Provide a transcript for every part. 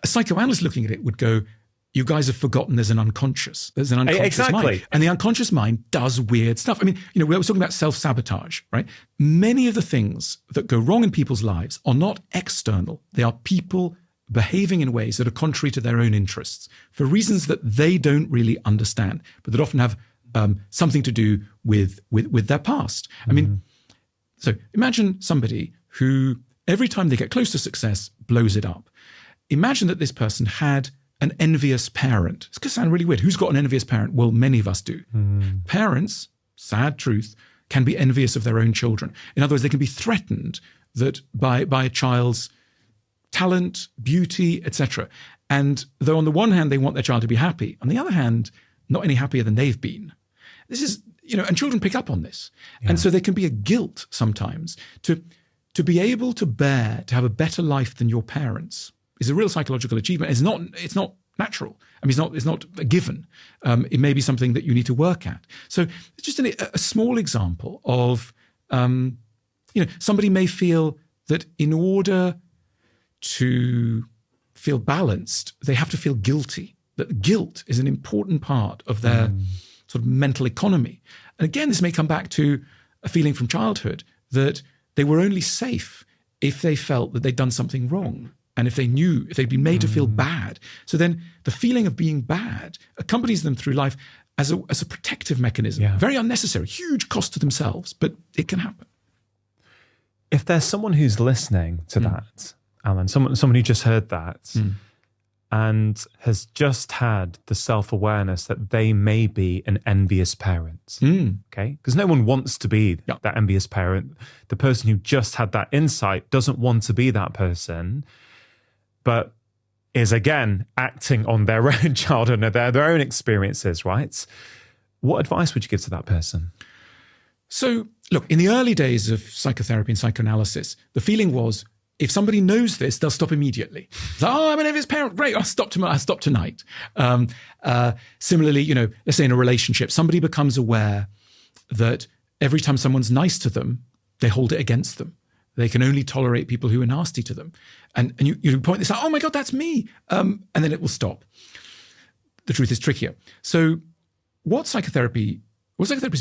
psychoanalyst looking at it would go, you guys have forgotten there's an unconscious Exactly. mind. And the unconscious mind does weird stuff. I mean, we were talking about self-sabotage, right? Many of the things that go wrong in people's lives are not external. They are people behaving in ways that are contrary to their own interests for reasons that they don't really understand, but that often have something to do with their past. I mean, so imagine somebody who every time they get close to success blows it up. Imagine that this person had an envious parent. It's going to sound really weird. Who's got an envious parent? Well, many of us do. Parents, sad truth, can be envious of their own children. In other words, they can be threatened that by a child's talent, beauty, etc. And though on the one hand, they want their child to be happy, on the other hand, not any happier than they've been. This is, and children pick up on this. Yeah. And so there can be a guilt sometimes to be able to bear, to have a better life than your parents is a real psychological achievement. It's not natural. I mean, it's not a given. It may be something that you need to work at. So it's just a small example of, somebody may feel that in order to feel balanced, they have to feel guilty, that guilt is an important part of their sort of mental economy. And again, this may come back to a feeling from childhood that they were only safe if they felt that they'd done something wrong. And if they'd been made to feel bad. So then the feeling of being bad accompanies them through life as a protective mechanism. Yeah. Very unnecessary, huge cost to themselves, but it can happen. If there's someone who's listening to that, Alan, someone who just heard that and has just had the self-awareness that they may be an envious parent, okay? Because no one wants to be that envious parent. The person who just had that insight doesn't want to be that person, but is again acting on their own childhood and their own experiences, right? What advice would you give to that person? So, look, in the early days of psychotherapy and psychoanalysis, the feeling was, if somebody knows this, they'll stop immediately. It's like, I'm an envious parent, great, I'll stop tonight. Similarly, let's say in a relationship, somebody becomes aware that every time someone's nice to them, they hold it against them. They can only tolerate people who are nasty to them. And you point this out, oh my God, that's me. And then it will stop. The truth is trickier. So what psychotherapists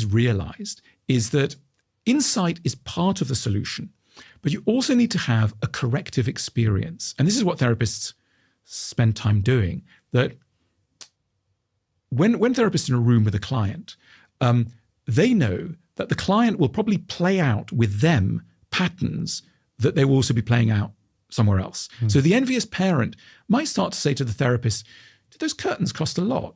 realized is that insight is part of the solution, but you also need to have a corrective experience. And this is what therapists spend time doing, that when therapists are in a room with a client, they know that the client will probably play out with them patterns that they will also be playing out somewhere else. So the envious parent might start to say to the therapist, did those curtains cost a lot?